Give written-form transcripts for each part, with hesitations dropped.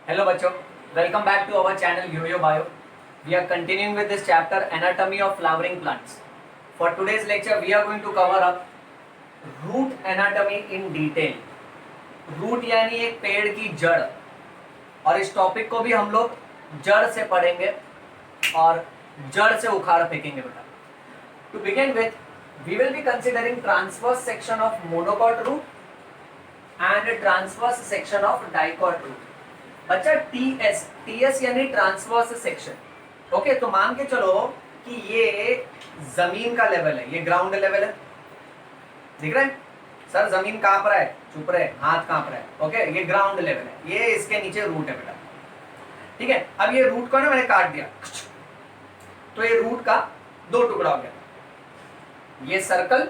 Hello बच्चों, welcome back to our channel YoYo Bio. We are continuing with this chapter Anatomy of Flowering Plants. For today's lecture, we are going to cover up root anatomy in detail. Root यानी एक पेड़ की जड़, और इस topic को भी हम लोग जड़ से पढ़ेंगे और जड़ से उखाड़ फेंकेंगे बेटा. To begin with, we will be considering transverse section of monocot root and transverse section of dicot root. बच्चा टीएस यानी ट्रांसवर्स सेक्शन. ओके, तो मान के चलो कि ये जमीन का लेवल है, ये ग्राउंड लेवल है. दिख रहा है सर? जमीन कांप रहा है, चुप रहे, हाथ कांप रहा है. ओके, ये ग्राउंड लेवल है, ये इसके नीचे रूट है बेटा. ठीक है, अब ये रूट को ना मैंने काट दिया, तो ये रूट का दो टुकड़ा हो गया, ये सर्कल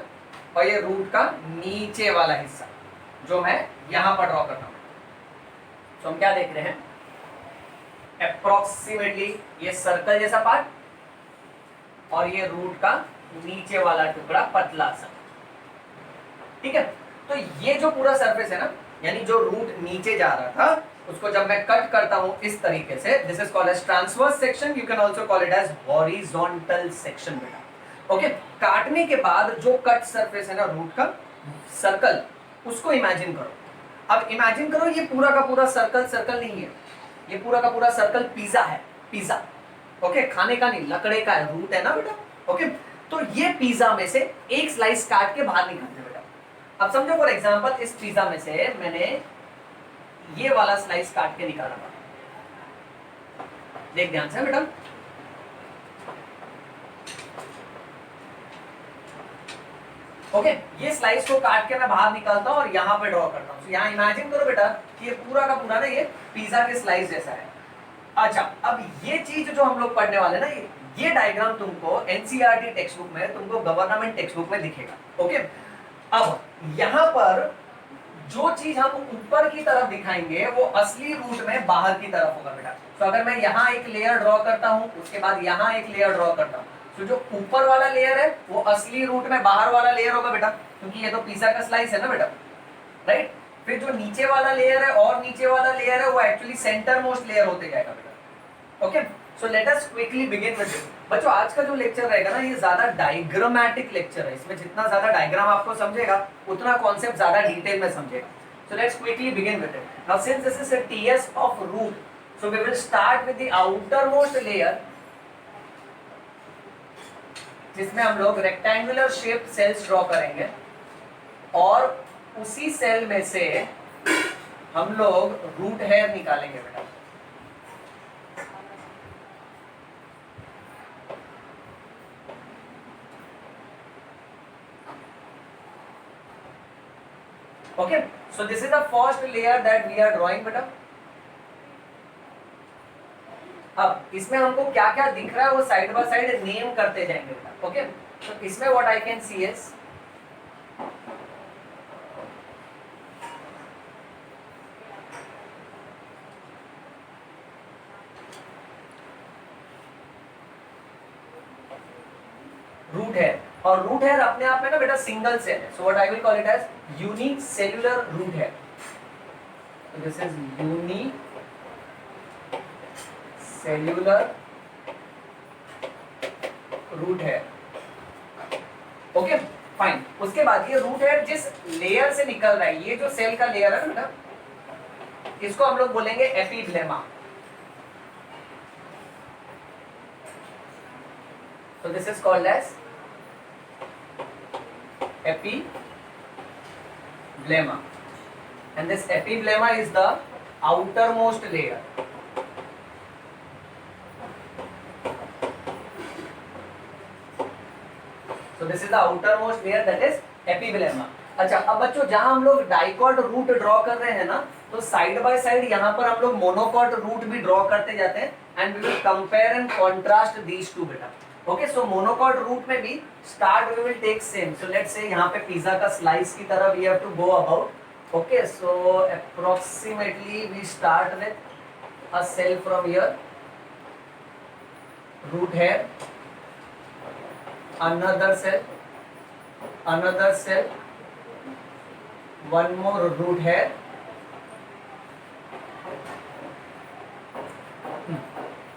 और ये रूट का नीचे वाला हिस्सा जो मैं यहां पर ड्रॉ करता हूं. तो हम क्या देख रहे हैं? अप्रोक्सीमेटली ये सर्कल जैसा पार्ट और ये रूट का नीचे वाला टुकड़ा पतला सा. ठीक है, तो ये जो पूरा सरफेस है ना, यानी जो रूट नीचे जा रहा था, उसको जब मैं कट करता हूं इस तरीके से, this is called as transverse section. You can also call it as horizontal section बेटा. ओके, काटने के बाद जो कट सरफेस है ना रूट का सर्कल, उसको इमेजिन करो. अब इमेजिन करो ये पूरा का पूरा सर्कल सर्कल नहीं है, ये पूरा का पूरा सर्कल पिज्जा है. पिज्जा, ओके, खाने का नहीं, लकड़े का है, रूट है ना बेटा. ओके, तो ये पिज्जा में से एक स्लाइस काट के बाहर निकालना बेटा. अब समझो फॉर एग्जांपल इस पिज्जा में से मैंने ये वाला स्लाइस काट के निकाला था. देख ध्यान से बेटा, ओके, ये स्लाइस को काट के मैं बाहर निकालता हूं और यहाँ पे ड्रॉ करता हूं. यहाँ इमेजिन करो बेटा कि ये पूरा का पूरा ना ये पिज्जा के स्लाइस जैसा है. अच्छा, अब ये चीज जो हम लोग पढ़ने वाले ना, ये डायग्राम तुमको एनसीईआरटी टेक्स्ट बुक में, तुमको गवर्नमेंट टेक्स्ट बुक में दिखेगा. ओके, अब यहाँ पर जो चीज हम ऊपर की तरफ दिखाएंगे वो असली रूट में बाहर की तरफ होगा बेटा. तो अगर मैं यहाँ एक लेयर ड्रॉ करता हूँ, उसके बाद यहाँ एक लेयर ड्रॉ करता हूँ, तो जो ऊपर वाला लेयर है वो असली रूट में बाहर वाला लेयर होगा बेटा, क्योंकि ये तो पिज्जा का स्लाइस है ना बेटा, राइट. फिर जो नीचे वाला लेयर है और नीचे वाला लेयर है वो एक्चुअली सेंटर मोस्ट लेयर होते जाएगा बेटा. Okay, so let us quickly begin with this. बच्चों, आज का जो लेक्चर रहेगा ना, ये ज्यादा डायग्रामेटिक लेक्चर है. इसमें जितना ज्यादा डायग्राम आपको समझेगा उतना कॉन्सेप्ट ज्यादा डिटेल में समझेगा. So let's quickly begin with it. Now since this is a TS of root, so we will start with the outer most layer, जिसमें हम लोग रेक्टेंगुलर शेप सेल्स ड्रॉ करेंगे और उसी सेल में से हम लोग रूट हेयर निकालेंगे बेटा. Okay, so this is the first layer that we are drawing बेटा. अब इसमें हमको क्या क्या दिख रहा है वो साइड बाय साइड नेम करते जाएंगे बेटा. ओके, तो इसमें what I can see is root hair, और रूट हेयर अपने आप में ना बेटा सिंगल सेल है. So what I will call it as unicellular root hair. This is unicellular root hair. Okay, fine. उसके बाद ये रूट हेयर जिस लेयर से निकल रहा है, ये जो सेल का लेयर है ना बेटा, इसको हम लोग बोलेंगे epiblema. So this is called as epiblema, and this epiblema is the outermost layer. So this is the outermost layer, that is epiblema. अच्छा, अब बच्चों जहां हम लोग डाइकॉट रूट ड्रॉ कर रहे हैं ना, तो साइड बाय साइड यहाँ पर हम लोग मोनोकॉट रूट भी ड्रॉ करते जाते हैं, and we will compare and contrast these two बेटा. ओके, सो मोनोकॉट रूट में भी start we will take same. So let's say यहाँ पे पिज्जा का स्लाइस की तरह we have to go about. Okay, so approximately we start with a cell from here, root hair, another cell, one more root hair,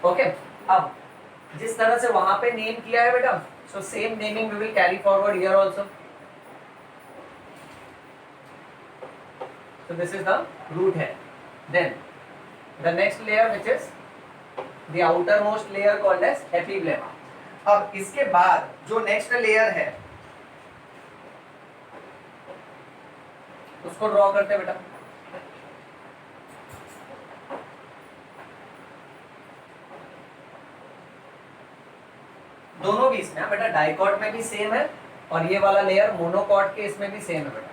okay, अब जिस तरह से वहां पे नेम किया है बेटा, so same naming we will carry forward here also. So this is the root hair. Then the next layer, which is the outermost layer called as epiblema. अब इसके बाद जो नेक्स्ट लेयर है उसको ड्रॉ करते हैं बेटा. दोनों भी इसमें बेटा, डाइकॉट में भी सेम है और ये वाला लेयर मोनोकॉट के इसमें भी सेम है बेटा.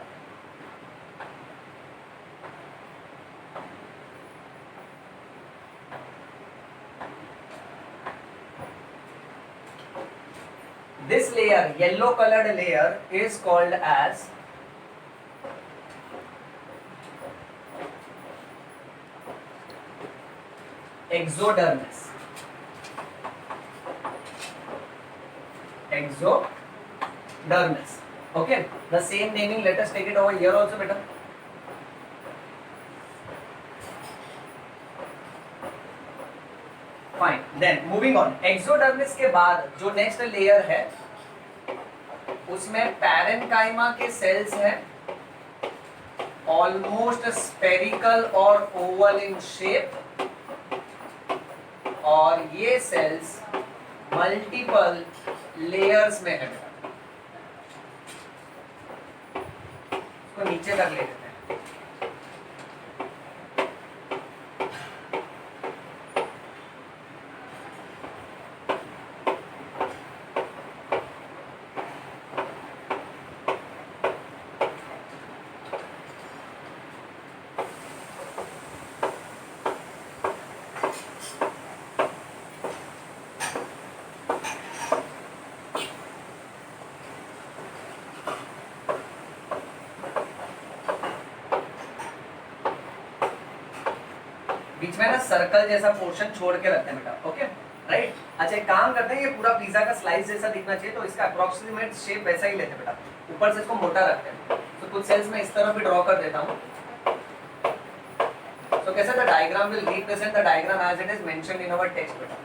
This layer, yellow colored layer, is called as exodermis. Exodermis. Okay, the same naming. Let us take it over here also, beta. Fine. Then moving on. Exodermis के बाद जो next layer है उसमें पैरेनकाइमा के sales हैं, almost spherical और oval in shape, और ये सेल्स मल्टीपल लेयर्स में है. इसको नीचे तक ले लेते हैं. बीच में ना सर्कल जैसा पोर्शन छोड़ के रखते हैं बेटा. Okay, right. अच्छा, एक काम करते हैं, ये पूरा पिज्जा का स्लाइस जैसा दिखना चाहिए, तो इसका अप्रोक्सीमेट शेप वैसा ही लेते हैं बेटा. ऊपर से इसको मोटा रखते हैं. तो कुछ सेल्स में इस तरह भी ड्रॉ कर देता हूँ. तो कैसे the diagram will represent the diagram as it is mentioned in our text बेटा.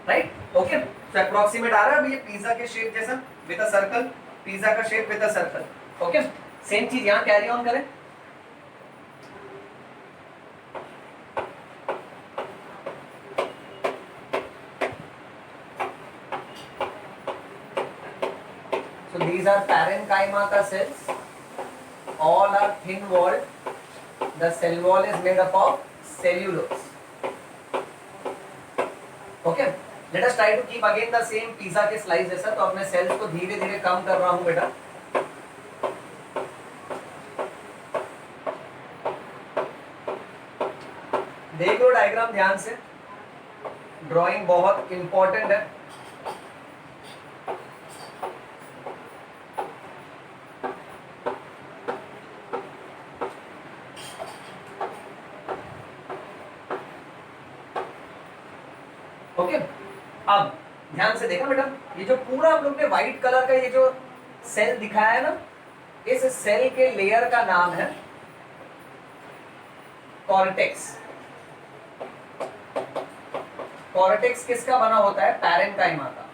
राइट. ओके, तो अप्रोक्सीमेट आ रहा है अभी ये पिज्जा के शेप जैसा विद अ सर्कल, पिज्जा का shape with a circle. Okay, same चीज यहां कैरी ऑन करें. So these are parenchyma ka cells. All are thin walled. The cell wall is made up of cellulose. Okay. Let us try to keep again the same pizza के slice जैसा. तो अपने cells को धीरे धीरे कम कर रहा हूँ बेटा. देख लो डायग्राम ध्यान से. ड्राइंग बहुत इंपॉर्टेंट है. ओके, अब ध्यान से देखा बेटा, ये जो पूरा हम लोग ने व्हाइट कलर का ये जो सेल दिखाया है ना, इस सेल के लेयर का नाम है कॉर्टेक्स. कॉर्टेक्स किसका बना होता है? पैरेन्काइमा का.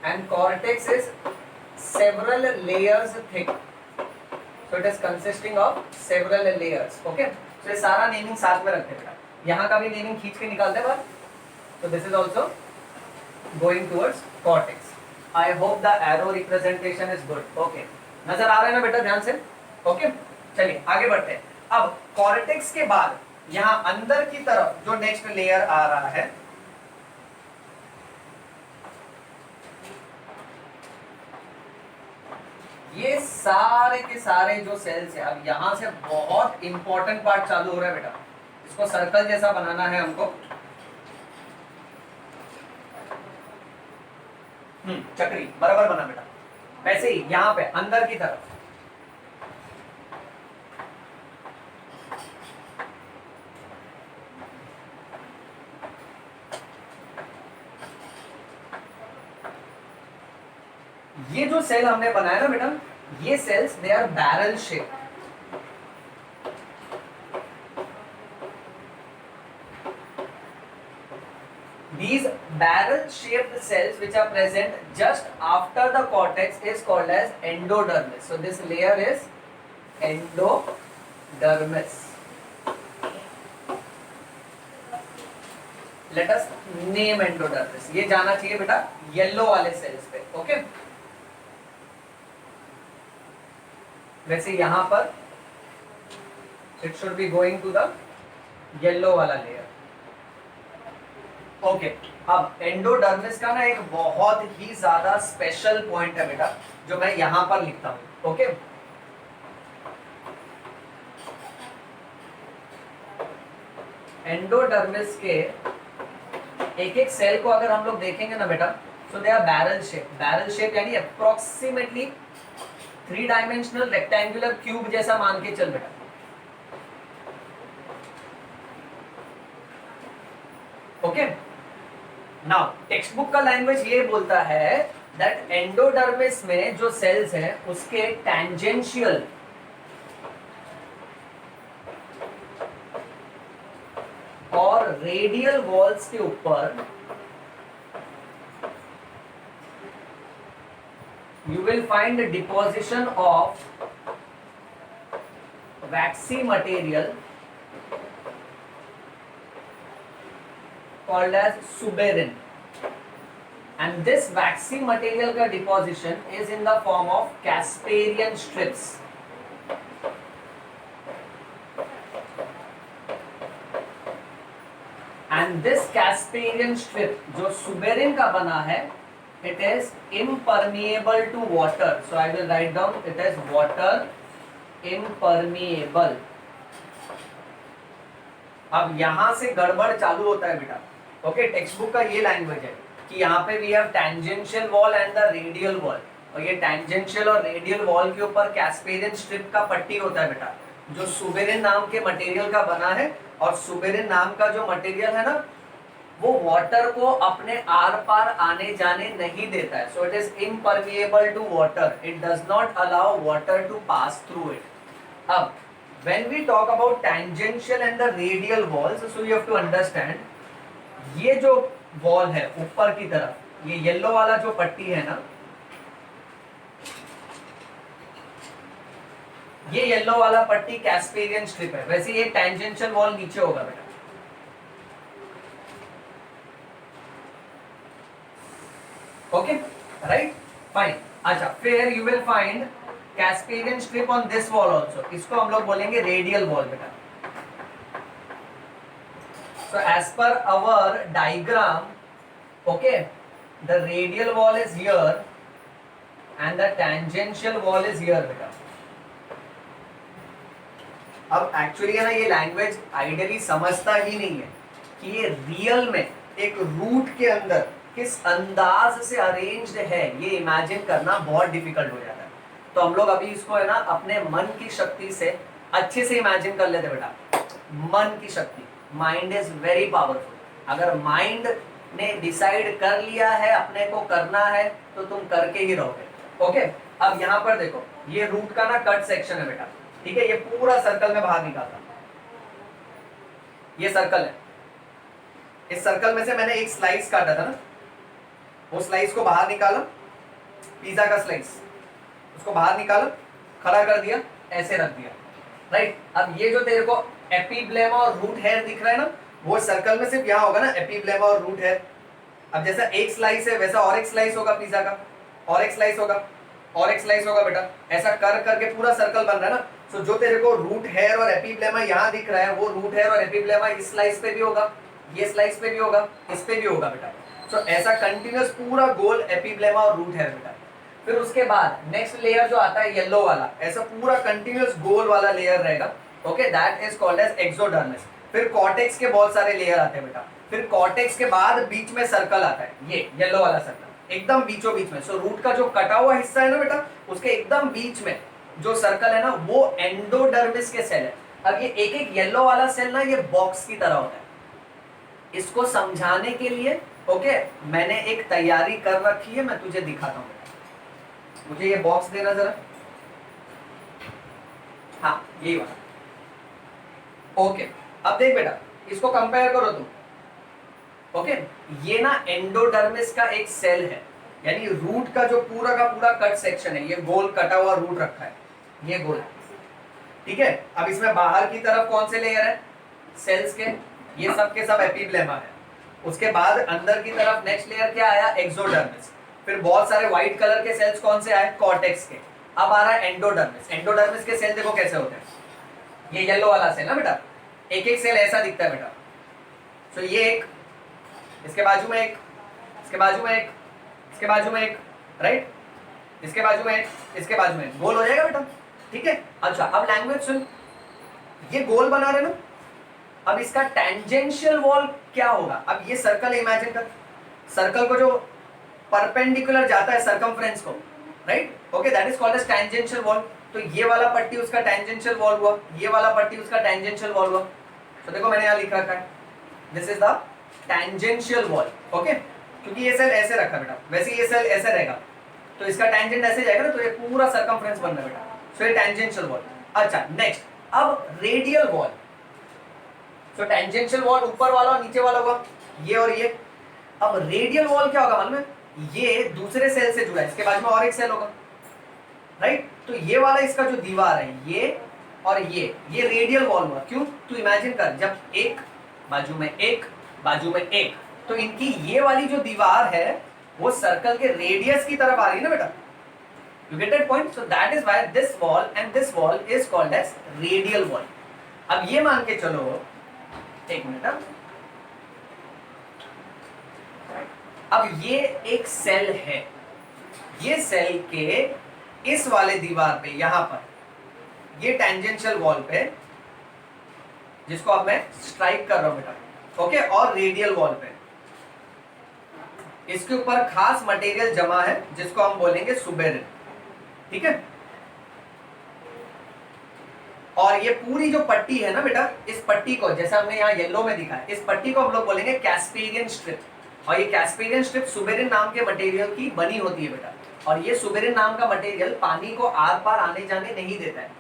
And cortex is several layers thick. So it is consisting of several layers. Okay, तो ये सारा नेमिंग साथ में रखते हैं. यहाँ का भी नेमिंग खींच के निकालते हैं बाहर. तो this is also going towards cortex. I hope the arrow representation is good. Okay, नजर आ रहा है ना बेटा ध्यान से? ओके, चलिए आगे बढ़ते हैं. अब कॉर्टेक्स के बाद यहाँ अंदर की तरफ जो नेक्स्ट लेयर आ रहा है, ये सारे के सारे जो सेल्स है, अब यहां से बहुत इंपॉर्टेंट पार्ट चालू हो रहा है बेटा. इसको सर्कल जैसा बनाना है हमको. चक्री बराबर बना बेटा. वैसे ही यहां पे अंदर की तरफ ये जो सेल हमने बनाया ना बेटा, ये cells they are barrel shape. These barrel-shaped cells which are present just after the cortex is called as endodermis. So this layer is endodermis. Let us name endodermis. ये जाना चाहिए बेटा येलो वाले सेल्स पे. ओके, वैसे यहां पर it should be going to the yellow वाला लेयर. ओके, अब एंडोडर्मिस का ना एक बहुत ही ज्यादा स्पेशल पॉइंट है बेटा, जो मैं यहां पर लिखता हूं. ओके, एंडोडर्मिस के एक एक सेल को अगर हम लोग देखेंगे ना बेटा, so they are barrel shape. Barrel shape यानी अप्रोक्सीमेटली 3 डायमेंशनल रेक्टेंगुलर क्यूब जैसा मान के चल बेटा. ओके, नाउ टेक्स्ट बुक का लैंग्वेज ये बोलता है दैट एंडोडर्मिस में जो सेल्स हैं उसके टैंजेंशियल और रेडियल वॉल्स के ऊपर you will find a deposition of waxy material called as suberin, and this waxy material का deposition is in the form of Casparian strips. And this Casparian strip जो suberin का बना है, it is impermeable to water. So I will write down it as water impermeable. अब यहां से गड़बड़ चालू होता है बेटा. ओके, टेक्स्ट बुक का ये लैंग्वेज है कि यहाँ पे we have tangential wall and the radial wall, और ये टैंजेंशियल और रेडियल वॉल के ऊपर कैस्पेरियन स्ट्रिप का पट्टी होता है बेटा, जो सुबेरिन नाम के मटेरियल का बना है. और सुबेरिन नाम का जो मटेरियल है ना, वो वाटर को अपने आर पार आने जाने नहीं देता है. So it is impermeable to water. It does not allow water to pass through it. अब when we talk about tangential and the radial walls, so you have to understand, ये जो वॉल है ऊपर की तरफ, ये येलो वाला जो पट्टी है ना, ये येलो वाला पट्टी कैस्पेरियन स्ट्रिप है. वैसे ये टैंजेंशियल वॉल नीचे होगा बेटा. Okay, right, fine. अच्छा, फिर you will find Casparian strip on this wall also. इसको हम लोग बोलेंगे रेडियल वॉल बेटा. So as per our diagram, okay, the radial wall is here and the tangential wall is here बेटा. अब actually है ना, ये लैंग्वेज आइडियली समझता ही नहीं है कि ये रियल में एक रूट के अंदर किस अंदाज से अरेंज्ड है. ये इमेजिन करना बहुत डिफिकल्ट हो जाता है. तो हम लोग अभी इसको है ना अपने मन की शक्ति से अच्छे से इमेजिन कर लेते बेटा. मन की शक्ति, माइंड इज वेरी पावरफुल. अगर माइंड ने डिसाइड कर लिया है अपने को करना है तो तुम करके ही रहोगे. ओके, अब यहाँ पर देखो, ये रूट का ना कट सेक्शन है बेटा. ठीक है, ये पूरा सर्कल में बाहर निकालता. ये सर्कल है, इस सर्कल में से मैंने एक स्लाइस काटा था ना, वो स्लाइस को बाहर निकाला, पिज्जा का स्लाइस, उसको बाहर निकाला, खड़ा कर दिया, ऐसे रख दिया. राइट, अब ये जो तेरे को एपिब्लेमा और रूट हेयर दिख रहा है ना, वो सर्कल में सिर्फ यहाँ होगा ना, एपिब्लेमा और रूट हेयर. अब जैसा एक स्लाइस है वैसा और एक स्लाइस होगा पिज्जा का, और एक स्लाइस होगा, और एक स्लाइस होगा बेटा. ऐसा कर करके पूरा सर्कल बन रहा है ना. सो जो तेरे को रूट हेयर और एपिब्लेमा यहाँ दिख रहा है, वो रूट हेयर और एपिब्लेमा इस स्लाइस पे भी होगा, ये स्लाइस पे भी होगा, इस पे भी होगा बेटा. सो ऐसा कंटिन्यूस पूरा गोल एपिब्लेमा और रूट हेयर बेटा. फिर उसके बाद नेक्स्ट लेयर जो आता है येलो वाला, ऐसा पूरा कंटिन्यूस गोल वाला लेयर रहेगा. Okay, that is called as exodermis. फिर कॉर्टेक्स के बहुत सारे लेयर आते हैं बेटा. फिर कॉर्टेक्स के बाद बीच में सर्कल आता है, ये येलो वाला सर्कल एकदम बीचों बीच में. सो रूट का जो कटा हुआ हिस्सा है ना बेटा, उसके एकदम बीच में जो सर्कल है ना, वो एंडोडर्मिस के सेल है. अब ये एक एक येलो वाला सेल ना, ये बॉक्स की तरह होता है. इसको समझाने के लिए ओके मैंने एक तैयारी कर रखी है, मैं तुझे दिखाता हूँ. मुझे ये बॉक्स देना जरा, हाँ यही वाला। ओके, अब देख बेटा, इसको कंपेयर करो तुम। ओके, ये ना एंडोडर्मिस का एक सेल है, यानी रूट का जो पूरा का पूरा कट सेक्शन है, ये गोल कटा हुआ रूट रखा है, ये गोल है, ठीक है। अब इसमें बाहर की तरफ कौन से लेयर है, सेल्स के, ये सब के सब एपिब्लेमा है। उसके बाद अंदर की तरफ नेक्स्ट लेयर क्या आया, एक्सोडर्मिस। फिर बहुत सारे व्हाइट कलर के सेल्स कौन से आए, कॉर्टेक्स के। अब आ रहा है एंडोडर्मिस। एंडोडर्मिस के सेल देखो कैसे होते हैं, ये येलो वाला सेल ना बेटा, एक एक सेल ऐसा दिखता है बेटा। तो ये एक, इसके बाजू में एक, इसके बाजू में एक, इसके बाजू में एक, राइट, इसके बाजू में एक, इसके बाजू में एक, गोल हो जाएगा बेटा, ठीक है। अच्छा, अब लैंग्वेज सुन, ये गोल बना रहे ना, अब इसका टेंजेंशियल वॉल क्या होगा। अब ये सर्कल इमेजिन कर, सर्कल को जो परपेंडिकुलर जाता है सर्कमफ्रेंस को, right, okay, that is called as tangential wall. तो ये वाला पट्टी उसका टेंजेंशियल वॉल हुआ, ये वाला पट्टी उसका टेंजेंशियल वॉल हुआ। तो देखो मैंने यहाँ लिख रखा है, this is the tangential wall, okay, क्योंकि ये सेल ऐसे रखा बेटा, वैसे ये सेल ऐसे रहेगा, तो इसका टेंजेंट ऐसे जाएगा ना, तो ये पूरा सर्कमफ्रेंस बन रहा है बेटा, सो ये टेंजेंशियल वॉल। अच्छा, नेक्स्ट, अब रेडियल वॉल। सो टेंजेंशियल वॉल ऊपर वाला और नीचे वाला होगा, ये और ये। अब रेडियल वॉल क्या होगा मालूम है, ये दूसरे सेल से जुड़ा है, इसके बाजू में और एक सेल होगा, राइट। तो ये वाला इसका जो दीवार है, ये और ये रेडियल वॉल हुआ। क्यों, तू इमेजिन कर, जब एक बाजू में एक, बाजू में एक, तो इनकी ये वाली जो दीवार है वो सर्कल के रेडियस की तरफ आ रही है ना बेटा, you get that point. So that is why this wall and this wall is called as radial wall. अब ये मान के चलो, एक मिनट, अब ये एक सेल है, ये सेल के इस वाले दीवार पे, यहां पर ये टेंजेंशियल वॉल पे, जिसको अब मैं स्ट्राइक कर रहा हूं बेटा, ओके, और रेडियल वॉल पे इसके ऊपर खास मटेरियल जमा है जिसको हम बोलेंगे सुबेरिन, ठीक है। और ये पूरी जो पट्टी है ना बेटा, इस पट्टी को, जैसा हमने यहाँ येलो में दिखा है, इस पट्टी को हम लोग बोलेंगे कैस्पेरियन स्ट्रिप। और ये कैस्पेरियन स्ट्रिप सुबेरिन नाम के मटेरियल की बनी होती है बेटा। और ये सुबेरिन नाम का मटेरियल पानी को आर पार आने जाने नहीं देता है।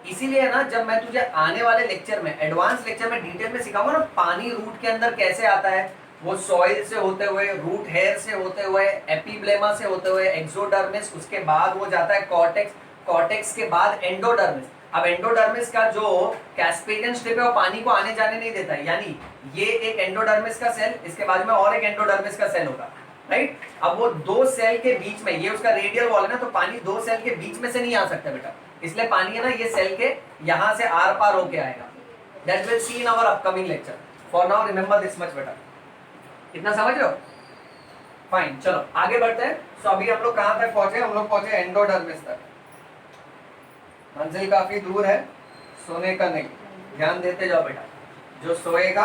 इसीलिए ना, जब मैं तुझे आने वाले लेक्चर में, एडवांस लेक्चर में डिटेल में सिखाऊंगा ना, पानी रूट के अंदर कैसे आता है, वो सॉइल से होते हुए, रूट हेयर से होते हुए, एपिब्लेमा से होते हुए, एक्सोडर्मिस, उसके बाद वो जाता है कॉर्टेक्स, कॉर्टेक्स के बाद एंडोडर्मिस। अब एंडोडर्मिस का जो कैस्पेरियन स्ट्रिप है वो पानी को आने जाने नहीं देता है, यानी ये एक एंडोडर्मिस का सेल, इसके बाजू में और एक एंडोडर्मिस का सेल होगा, राइट। अब वो दो सेल के बीच में, ये उसका रेडियल वॉल है ना, तो पानी दो सेल के बीच में से नहीं आ सकता बेटा, इसलिए पानी है ना, ये सेल के यहां से आर पार होके आएगा। That will see in our upcoming lecture. For now remember this much बेटा, इतना समझ रहे हो, फाइन। चलो आगे बढ़ते हैं। सो अभी हम लोग कहां तक पहुंचे, हम लोग पहुंचे एंडोडर्मिस तक। मंजिल काफी दूर है, सोने का नहीं, ध्यान देते जाओ बेटा, जो सोएगा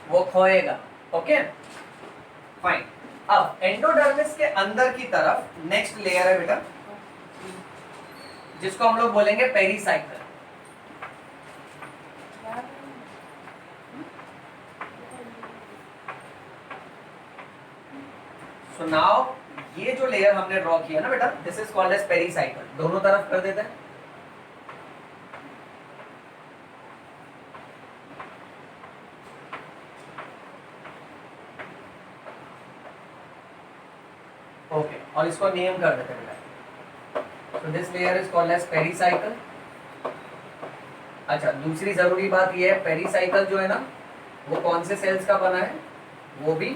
वो खोएगा, ओके, फाइन। अब एंडोडर्मिस के अंदर की तरफ नेक्स्ट लेयर है बेटा, जिसको हम लोग बोलेंगे पेरीसाइकल। सो नाउ ये जो लेयर हमने ड्रॉ किया ना बेटा, this is called as pericycle. दोनों तरफ कर देते हैं। ओके, और इसको नेम कर देते हैं बेटा। So this layer is called as pericycle. अच्छा, दूसरी जरूरी बात ये है, पेरीसाइकल जो है ना, वो कौन से सेल्स का बना है, वो भी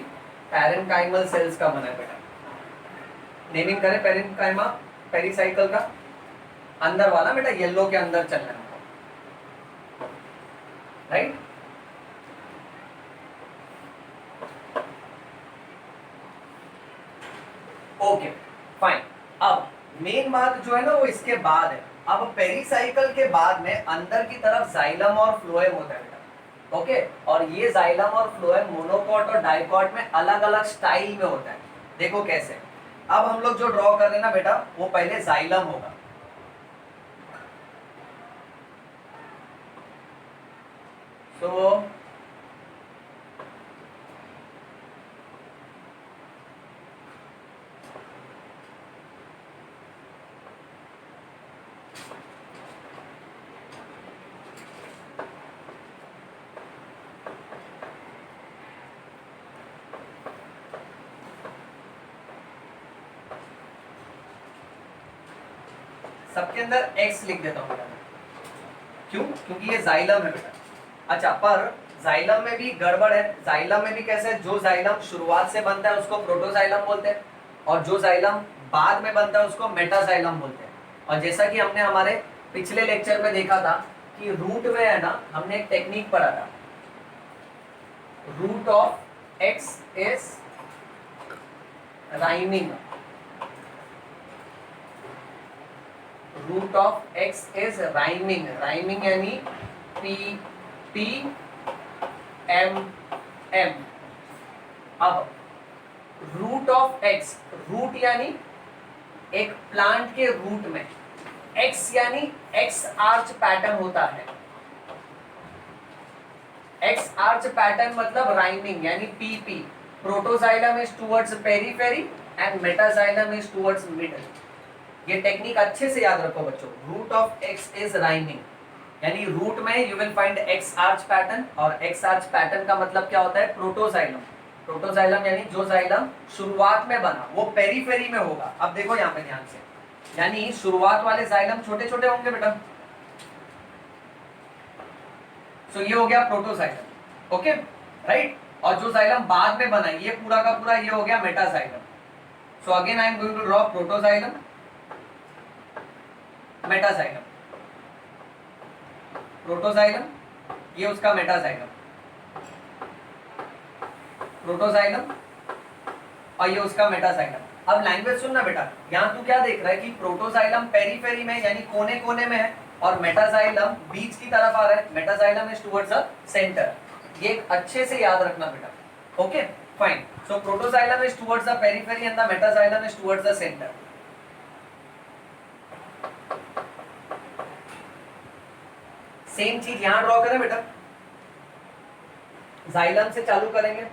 पैरेन्काइमल सेल्स का बना है बेटा। नेमिंग करें पैरेन्काइमा, पेरीसाइकल का अंदर वाला बेटा, येलो के अंदर चलना है, राइट। Okay, fine. अब मेन बात जो है ना, वो इसके बाद है। अब पेरीसाइकल के बाद में अंदर की तरफ जाइलम और फ्लोएम होता है बेटा, ओके। और ये जाइलम और फ्लोएम मोनोकॉट और डाइकॉट में अलग अलग स्टाइल में होता है। देखो कैसे, अब हम लोग जो ड्रॉ कर रहे हैं ना बेटा, वो पहले जाइलम होगा, तो सबके अंदर एक्स लिख देता हूँ बेटा। क्यों? क्योंकि ये जाइलम है बेटा। अच्छा, पर जाइलम में भी गड़बड़ है। जाइलम में भी कैसे? जो जाइलम शुरुआत से बनता है उसको प्रोटोजाइलम बोलते हैं, और जो जाइलम बाद में बनता है उसको मेटाजाइलम बोलते हैं। और जैसा कि हमने हमारे पिछले लेक्चर में देखा था कि रूट में है ना, हमने एक टेक्निक पढ़ा था, root of X is rhyming. Root of X is rhyming. Rhyming यानी पी पी एम एम। अब रूट ऑफ एक्स, रूट यानी एक प्लांट के रूट में, एक्स यानी एक्स आर्च पैटर्न होता है। एक्स आर्च पैटर्न मतलब राइमिंग यानी PP. Protoxylem is towards periphery and metaxylem is towards middle. ये टेक्निक अच्छे से याद रखो बच्चों। Root of X is rhyming यानी रूट में you will find X arch pattern, और एक्स आर्च पैटर्न का मतलब क्या होता है? प्रोटोजाइलम। प्रोटोजाइलम यानी जो जाइलम शुरुआत में बना वो पेरिफेरी में होगा। अब देखो यहाँ पे ध्यान से, यानी शुरुआत वाले जाइलम छोटे छोटे होंगे बेटा। सो ये हो गया प्रोटोजाइलम, ओके राइट। और जो जाइलम बाद में बना ये पूरा का पूरा ये हो गया metaxylem. So again I am going to draw protoxylem, metaxylem, protoxylem, ये उसका मेटाजाइलम, प्रोटोजाइलम, और ये उसका मेटाजाइलम। अब लैंग्वेज सुनना बेटा, यहाँ तू क्या देख रहा है कि प्रोटोजाइलम पेरिफेरी में यानी कोने कोने में है, और मेटाजाइलम बीच की तरफ आ रहा है। Metaxylem is towards the centre. ये अच्छे से याद रखना बेटा, okay fine. So protoxylem is towards the periphery and the metaxylem is towards the centre. Same चीज यहां ड्रॉ करें बेटा। जाइलम से चालू करेंगे,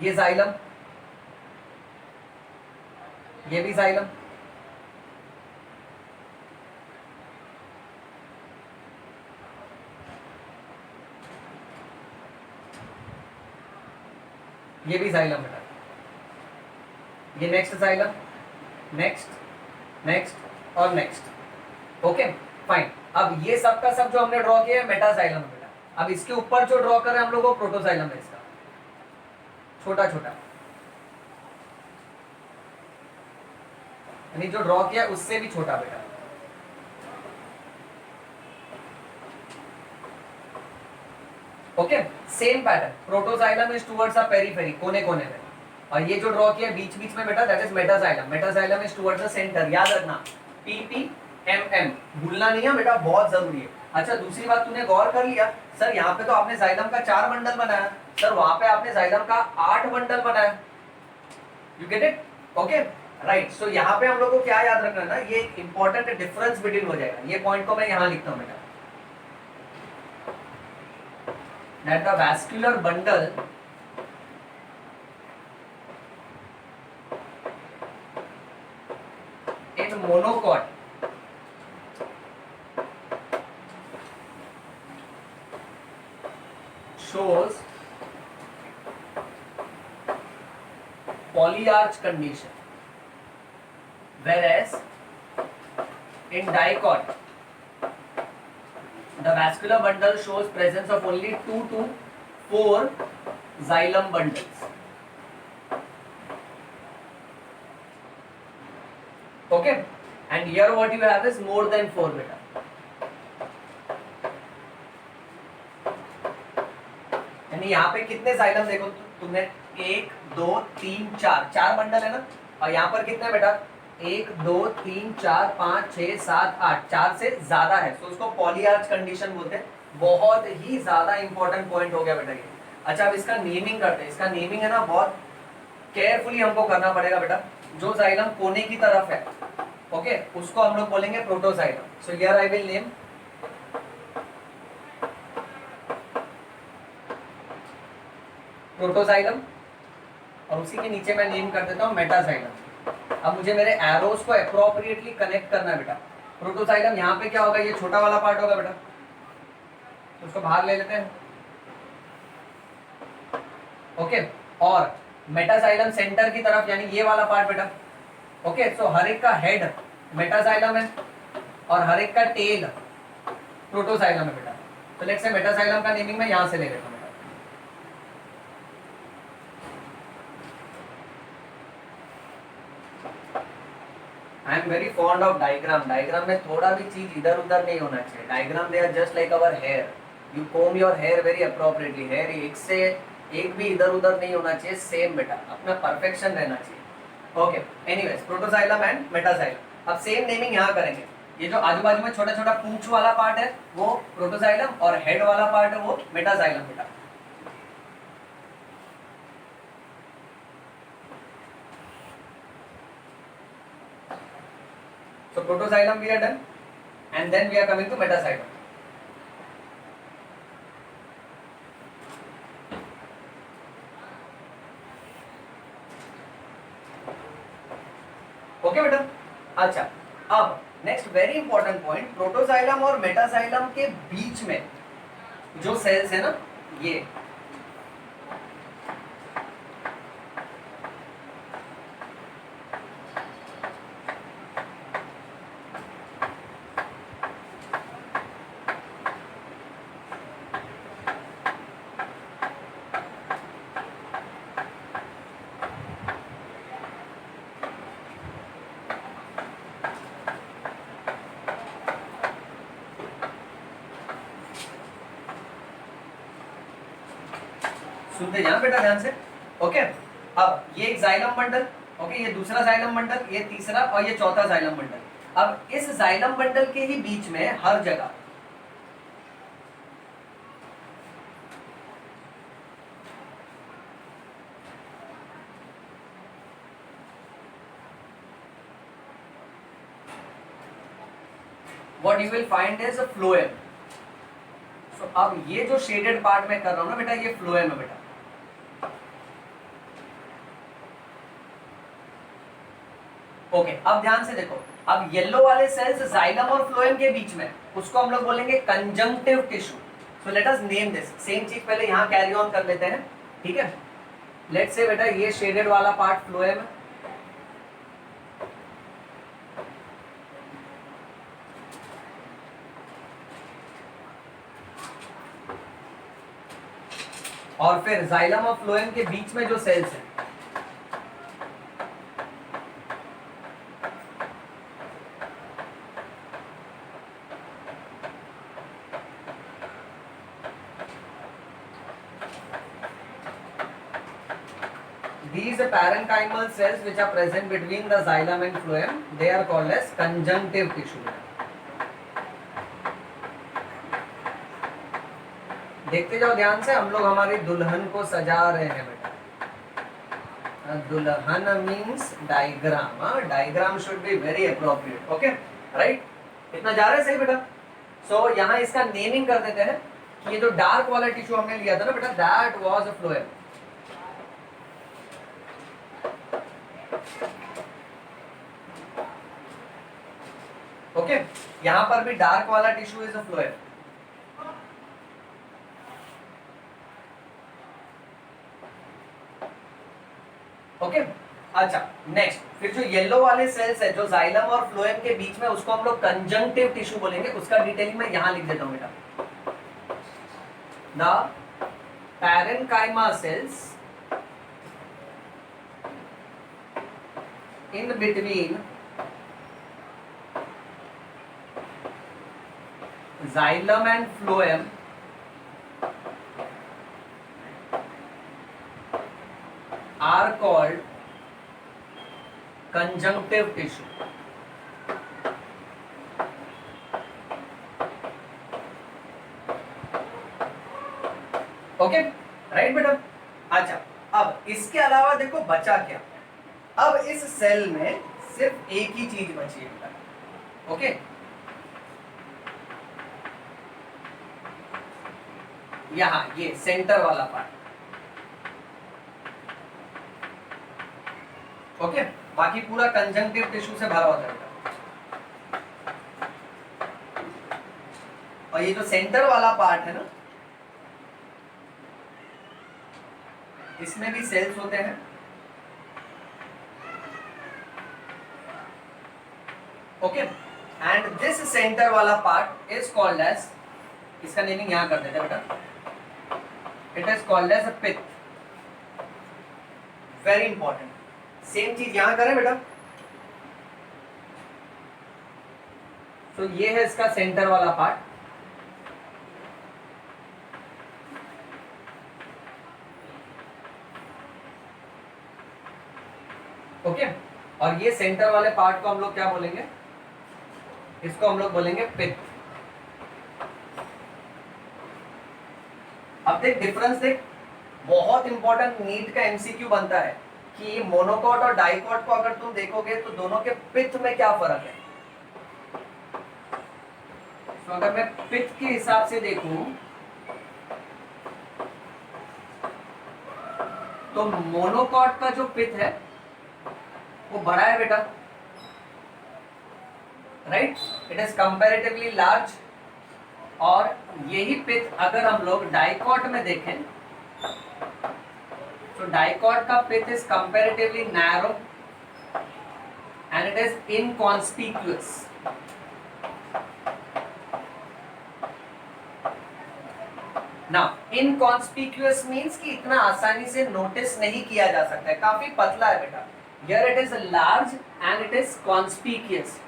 ये जाइलम, ये भी जाइलम, ये भी जाइलम बेटा, ये नेक्स्ट जाइलम, नेक्स्ट नेक्स्ट और नेक्स्ट, ओके फाइन। अब ये सब का सब जो हमने ड्रॉ किया है मेटाजाइलम बेटा। अब इसके ऊपर जो ड्रॉ करें हम लोग को प्रोटोजाइलम है, इसका छोटा छोटा, यानी जो ड्रॉ किया उससे भी छोटा बेटा। Okay same pattern, protoxylem is towards the periphery, कोने कोने में, और ये जो ड्रॉ किया बीच बीच में बेटा that is metaxylem. Metaxylem is towards the centre. याद रखना पीपी एम एम, भूलना नहीं है बेटा, बहुत जरूरी है। अच्छा दूसरी बात, तूने गौर कर लिया सर यहाँ पे तो आपने जाइलम का 4 बंडल बनाया, सर वहां पे आपने जाइलम का 8 बंडल बनाया। You get it? Okay right. So यहाँ पे हम लोग को क्या याद रखना है ना, ये इंपॉर्टेंट डिफरेंस बिटवीन हो जाएगा। ये पॉइंट को मैं यहाँ लिखता हूँ बेटा, that the vascular bundle in monocot shows polyarch condition, whereas in dicot the vascular bundle shows presence of only 2 to 4 xylem bundles. Okay, and here what you have is more than 4 beta. यानी यहाँ पे कितने xylem देखो तुमने, 1 2 3 4, 4 bundle है ना, और यहाँ पर कितने बेटा 1 2 3 4 5 6 7 8, 4 से ज्यादा है, तो उसको पॉलीआर्च कंडीशन बोलते हैं। बहुत ही ज्यादा इंपॉर्टेंट पॉइंट हो गया बेटा ये। अच्छा अब इसका नेमिंग करते हैं। इसका नेमिंग है ना बहुत केयरफुली हमको करना पड़ेगा बेटा। जो जाइलम कोने की तरफ है ओके उसको हम लोग बोलेंगे protoxylem. So here I will name protoxylem, और उसी के नीचे मैं नेम कर देता हूँ मेटाजाइलम। अब मुझे मेरे एरोस को अप्रोप्रिएटली कनेक्ट करना है बेटा। प्रोटोजाइलम यहाँ पे क्या होगा, ये छोटा वाला पार्ट होगा बेटा, तो उसको बाहर ले लेते हैं ओके। और मेटाजाइलम सेंटर की तरफ, यानी ये वाला पार्ट बेटा। ओके, सो हर एक का हेड मेटाजाइलम है और हर एक का टेल प्रोटोजाइलम है बेटा। तो लेट्स से मेटाजाइलम का नेमिंग मैं यहां से ले लेता हूं बेटा। I am very fond of diagram. Diagram में थोड़ा भी चीज इधर उधर नहीं होना चाहिए। Diagram they are just like our hair, you comb your hair very appropriately. Hair एक से एक भी इधर उधर नहीं होना चाहिए, सेम बेटा, अपना परफेक्शन रहना चाहिए। Okay, anyways protoxylem and metaxylem. अब सेम नेमिंग यहाँ करेंगे। ये जो आजू बाजू में छोटा छोटा पूंछ वाला पार्ट है वो प्रोटोजाइलम और हेड वाला पार्ट है वो मेटाजाइलम बेटा। So protoxylem we are done, and then we are coming to metaxylem. Okay बेटा, अच्छा अब next very important point, protoxylem और मेटाजाइलम के बीच में जो सेल्स है ना, ये सुनते जाना बेटा ध्यान से। ओके, अब ये एक जाइलम बंडल, ओके, ये दूसरा जाइलम बंडल, ये तीसरा और ये चौथा जाइलम बंडल। अब इस जाइलम बंडल के ही बीच में हर जगह what you will find is a phloem. So अब ये जो शेडेड पार्ट में कर रहा हूं ना बेटा, ये phloem है बेटा। ओके, अब ध्यान से देखो, अब येलो वाले सेल्स जाइलम और फ्लोएम के बीच में, उसको हम लोग बोलेंगे conjunctive tissue. So let us name this. Same चीज पहले यहां कैरी ऑन कर लेते हैं, ठीक है। लेट्स से बेटा ये शेडेड वाला पार्ट फ्लोएम है, और फिर जाइलम और फ्लोएम के बीच में जो सेल्स है these parenchymal cells which are present between the xylem and phloem, they are called as conjunctive tissue. देखते जाओ ध्यान से, हम लोग हमारी दुल्हन को सजा रहे हैं बेटा। दुल्हन means diagram, diagram should be very appropriate, okay right. इतना जा रहा है सही बेटा। सो यहाँ इसका नेमिंग कर देते हैं कि ये जो डार्क वाला टिश्यू हमने लिया था ना बेटा, that was a phloem. Okay, यहां पर भी डार्क वाला tissue is a phloem. Okay, अच्छा नेक्स्ट, फिर जो येलो वाले सेल्स है जो जाइलम और फ्लोएम के बीच में, उसको हम लोग कंजंक्टिव टिश्यू बोलेंगे। उसका डिटेलिंग मैं यहां लिख देता हूं बेटा। The parenchyma sales in between xylem and phloem are called conjunctive tissue. Okay right बेटा। अच्छा, अब इसके अलावा देखो बचा क्या। अब इस सेल में सिर्फ एक ही चीज बची है बेटा, ओके। यहां ये सेंटर वाला पार्ट, ओके, बाकी पूरा कंजंक्टिव टिश्यू से भरा होता है बेटा। और ये जो सेंटर वाला पार्ट है ना, इसमें भी सेल्स होते हैं ओके, एंड दिस सेंटर वाला पार्ट इज कॉल्ड एज, इसका नेमिंग यहां कर देते हैं बेटा, it is called as a pith. Very important, same चीज यहां करें बेटा। तो ये है इसका सेंटर वाला पार्ट, ओके और ये सेंटर वाले पार्ट को हम लोग क्या बोलेंगे, इसको हम लोग बोलेंगे पिथ। अब देख डिफरेंस देख, बहुत इंपॉर्टेंट नीट का एमसीक्यू बनता है कि मोनोकॉट और डाइकॉट को अगर तुम देखोगे तो दोनों के पिथ में क्या फर्क है। तो अगर मैं पिथ के हिसाब से देखूं तो मोनोकॉट का जो पिथ है वो बड़ा है बेटा, right, it is comparatively large. और यही पिथ अगर हम लोग डाइकॉट में देखें तो डाइकॉट का pith is comparatively narrow and it is inconspicuous. Now inconspicuous means कि इतना आसानी से नोटिस नहीं किया जा सकता है, काफी पतला है बेटा। Here it is large and it is conspicuous.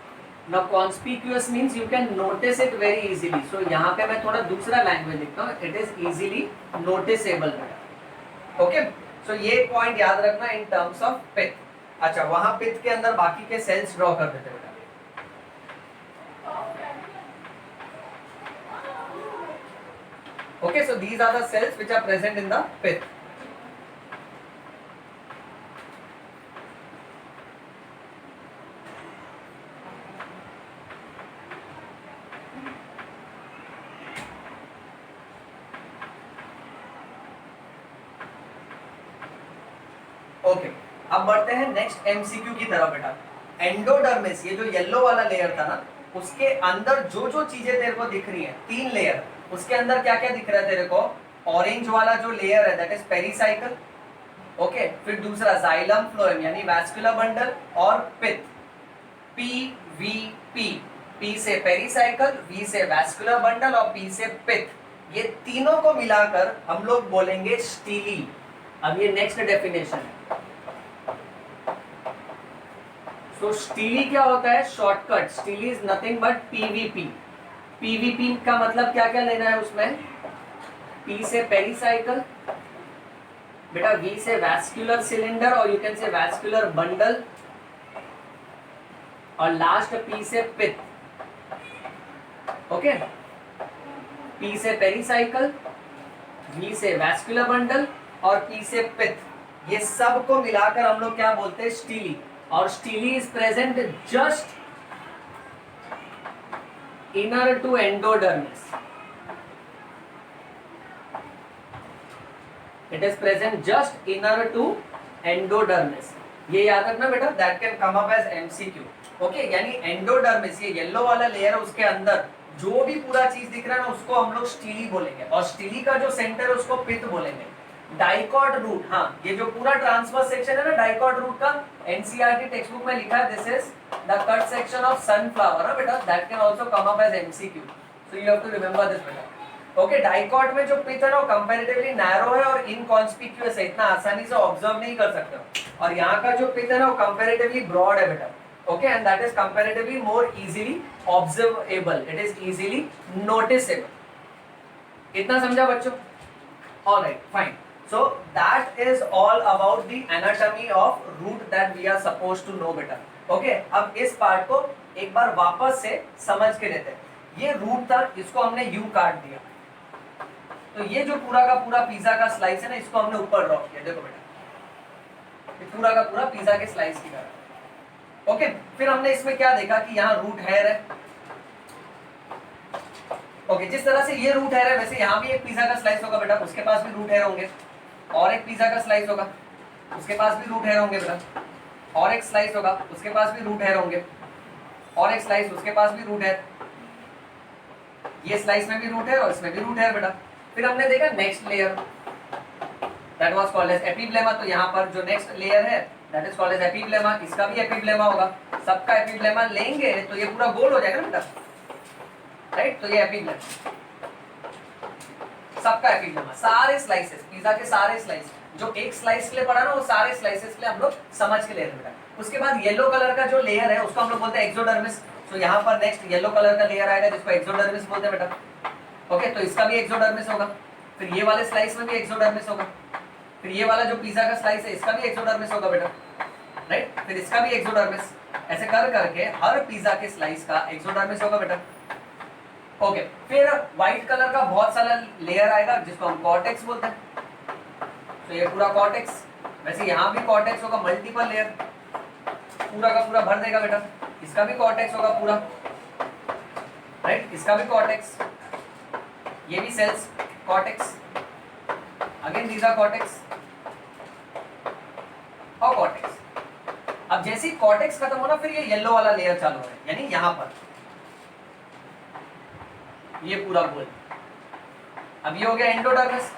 Now conspicuous means you can notice it very easily. So यहाँ पे मैं थोड़ा दूसरा लैंग्वेज लिखता हूँ, इट इज इजीली नोटिसेबल बेटा। ओके, सो ये पॉइंट याद रखना इन टर्म्स ऑफ पिथ। अच्छा, वहां पिथ के अंदर बाकी के सेल्स ड्रॉ कर देते बेटा। Okay, so these are the cells which are present in the pith. Okay, अब बढ़ते हैं नेक्स्ट एमसीक्यू की तरफ बेटा। एंडोडर्मिस, ये जो येलो वाला लेयर था ना, उसके अंदर जो जो चीजें तेरे को दिख रही हैं, 3 लेयर, उसके अंदर क्या क्या दिख रहा है तेरे को। ऑरेंज वाला जो लेयर है दैट इज पेरिसाइकल, ओके, फिर दूसरा जाइलम फ्लोएम यानी वैस्कुलर बंडल, और पिथ, पीवीपी, पी से पेरिसाइकल, वी से वैस्कुलर बंडल और पी से पिथ। ये तीनों को मिलाकर हम लोग बोलेंगे स्टीली। अब ये नेक्स्ट डेफिनेशन है। सो स्टीली क्या होता है, shortcut, steely is nothing but PVP. PVP का मतलब क्या क्या लेना है उसमें, पी से पेरिसाइकल बेटा, वी से वैस्कुलर सिलेंडर और you can say vascular bundle, और लास्ट पी से पिथ। ओके, पी से पेरिसाइकल, वी से वैस्कुलर बंडल और पी से पिथ। ये सब को मिलाकर हम लोग क्या बोलते हैं, स्टीली। और stele is present just inner to endodermis. It is present just inner to endodermis. ये याद रखना बेटा, that can come up as MCQ. Okay, यानी एंडोडर्मिस, ये येलो वाला लेयर, उसके अंदर जो भी पूरा चीज दिख रहा है ना उसको हम लोग स्टीली बोलेंगे, और स्टीली का जो सेंटर है उसको पिथ बोलेंगे। डाइकॉट रूट, हाँ, ये जो पूरा ट्रांसवर्स सेक्शन है ना डाइकॉट रूट का, एनसीईआरटी टेक्स्ट बुक में लिखा है this is the cut section of sunflower. ना बेटा, that can also come up as MCQ, so you have to remember this बेटा। ओके, डाइकॉट में जो पिथ है ना वो कंपैरेटिवली नैरो है और इनकॉन्स्पिक्यूअस है, इतना आसानी से ऑब्जर्व नहीं कर सकते हो। और यहाँ का जो पिथ है ना वो कंपैरेटिवली ब्रॉड है बेटा। Okay, and that is comparatively more easily observable, it is easily noticeable. इतना समझा बच्चों? Alright, fine. So that is all about the anatomy of root that we are supposed to know बेटा। Okay, अब इस part को एक बार वापस से समझ के लेते हैं। ये रूट था, इसको हमने यू काट दिया, तो ये जो पूरा का पूरा पिज्जा का स्लाइस है ना, इसको हमने ऊपर ड्रॉ किया। देखो बेटा, ये पूरा का पूरा पिज्जा के स्लाइस की तरह। ओके, फिर हमने इसमें क्या देखा कि यहाँ रूट हेयर है। ओके, जिस तरह से ये रूट हेयर है वैसे यहाँ भी एक पिज्जा का स्लाइस होगा बेटा, उसके पास भी रूट हेयर होंगे, और एक पिज्जा का स्लाइस होगा, उसके पास भी रूट हेयर होंगे बेटा, और एक स्लाइस होगा, उसके पास भी रूट हेयर होंगे, और एक स्लाइस, उसके पास भी रूट हेयर। ये स्लाइस में भी रूट हेयर और इसमें भी रूट हेयर बेटा। फिर हमने देखा next layer, that was called as epiblema. तो यहाँ पर जो नेक्स्ट लेयर है that is called as epiblema. इसका भी एपिब्लेमा होगा, सबका एपिब्लेमा लेंगे तो ये पूरा गोल हो जाएगा ना बेटा, राइट। तो ये एपिब्लेमा, सबका एपिब्लेमा, सारे स्लाइसेस, पिज्जा के सारे स्लाइस, जो एक स्लाइस के लिए पढ़ा ना वो सारे स्लाइसेस के लिए हम लोग समझ के ले रहे हैं बेटा। उसके बाद येलो कलर का जो लेयर है उसको हम लोग बोलते हैं एक्सोडर्मिस। तो यहाँ पर नेक्स्ट येलो कलर का लेयर आएगा जिसको एक्सोडर्मिस बोलते हैं बेटा। ओके, तो इसका भी एक्सोडर्मिस होगा। फिर ये वाले स्लाइस में भी एक्सोडर्मिस होगा। फिर ये वाला जो पिज्जा का स्लाइस है इसका भी एक्सोडर्मिस होगा बेटा, राइट। फिर इसका भी एक्सोडर्मिस, ऐसे कर करके हर पिज्जा के स्लाइस का एक्सोडर्मिस होगा बेटा। ओके, फिर व्हाइट कलर का बहुत सारा लेयर आएगा जिसको हम कॉर्टेक्स बोलते हैं। तो ये पूरा कॉर्टेक्स, वैसे यहाँ भी कॉर्टेक्स होगा, मल्टीपल लेयर, पूरा का पूरा भर देगा बेटा। इसका भी कॉर्टेक्स होगा पूरा, राइट। इसका भी कॉर्टेक्स, ये भी cells cortex, again these are cortex और कॉर्टेक्स। अब जैसे ही कॉर्टेक्स खत्म होना फिर ये येलो वाला लेयर चालू है, यानी यहां पर ये पूरा गोल। अब ये हो गया एंडोडर्मिस।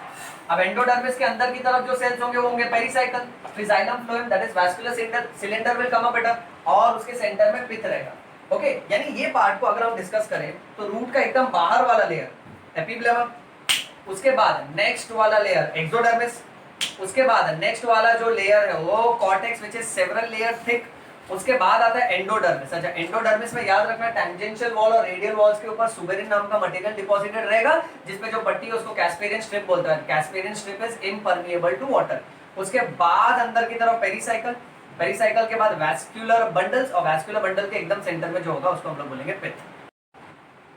अब एंडोडर्मिस के अंदर की तरफ जो सेल्स होंगे वो होंगे पेरिसाइकल, फिर xylem phloem that is vascular cylinder will come up बेटा, और उसके सेंटर में पिथ रहेगा। ओके, यानी ये पार्ट को अगर हम डिस्कस करें तो रूट का एकदम बाहर वाला लेयर एपिब्लेमा, उसके बाद नेक्स्ट वाला लेयर एक्सोडर्मिस, उसके बाद नेक्स्ट वाला जो लेयर है वो cortex which is several layer thick, उसके बाद आता है एंडोडर्मिस। अच्छा, एंडोडर्मिस में याद रखना टेंजेंशियल वॉल और रेडियल वॉल्स के ऊपर सुबेरिन नाम का मटेरियल डिपॉजिटेड रहेगा जिसमें जो पट्टी है उसको कैस्पेरियन स्ट्रिप बोलता है। Casparian strip is impermeable to water. उसके बाद अंदर की तरफ पेरिसाइकल, पेरिसाइकल के बाद वैस्कुलर बंडल्स, और वैस्कुलर बंडल के एकदम सेंटर में जो होगा उसको हम लोग बोलेंगे pith.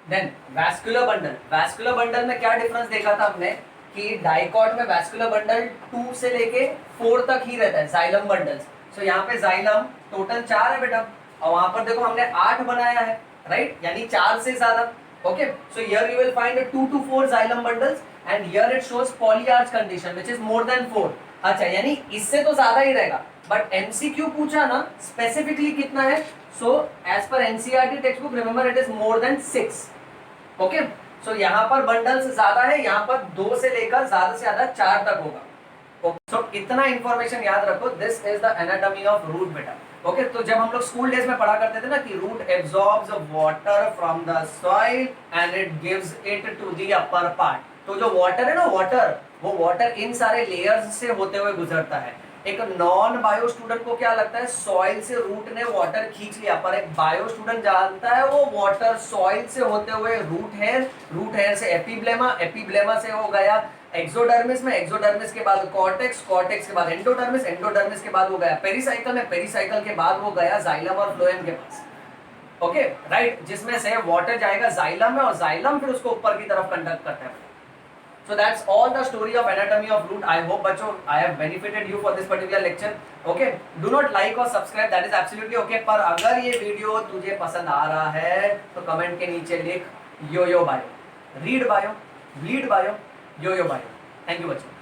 Then vascular bundle, vascular bundle में क्या डिफरेंस देखा था हमने कि डाइकॉट में वैस्कुलर बंडल 2 से लेके 4 तक ही रहता है, जाइलम बंडल्स। सो यहाँ पे जाइलम टोटल 4 है बेटा, और वहां पर देखो हमने 8 बनाया है, राइट, यानी 4 से ज्यादा। Okay, so here you will find 2 to 4 xylem bundles and here it shows polyarch condition which is more than 4। अच्छा, यानी इससे तो ज्यादा ही रहेगा, बट एमसीक्यू पूछा ना स्पेसिफिकली कितना है, so as per NCERT text book remember it is more than 6। Okay, so यहाँ पर बंडल्स ज्यादा है, यहाँ पर 2 से लेकर ज्यादा से ज्यादा 4 तक होगा। सो इतना इंफॉर्मेशन याद रखो, this is the anatomy of root बेटा। ओके, तो जब हम लोग स्कूल डेज में पढ़ा करते थे ना कि root absorbs water from the soil and it gives it to the upper part, तो जो वाटर है ना, वाटर, वो वाटर इन सारे लेयर्स से होते हुए गुजरता है। एक नॉन बायो स्टूडेंट को क्या लगता है सॉइल से रूट ने वाटर खींच लिया, पर एक बायो स्टूडेंट जानता है वो वाटर सॉइल से होते हुए रूट हेयर से एपिब्लेमा, एपिब्लेमा से हो गया एक्सोडर्मिस में, एक्सोडर्मिस के बाद कॉर्टेक्स, कॉर्टेक्स के बाद एंडोडर्मिस, एंडोडर्मिस के बाद वो गया पेरिसाइकल में, पेरिसाइकल के बाद वो गया जाइलम और फ्लोएम के पास। ओके, राइट, जिसमें से वाटर जाएगा जाइलम में और जाइलम फिर उसको ऊपर की तरफ कंडक्ट करता है। So that's all the story of anatomy of root. I hope बच्चों I have benefited you for this particular lecture. Okay, do not like or subscribe, that is absolutely okay. पर अगर ये वीडियो तुझे पसंद आ रहा है तो कमेंट के नीचे लिख yo yo bio, read bio, bleed bio, yo yo bio. Thank you बच्चों।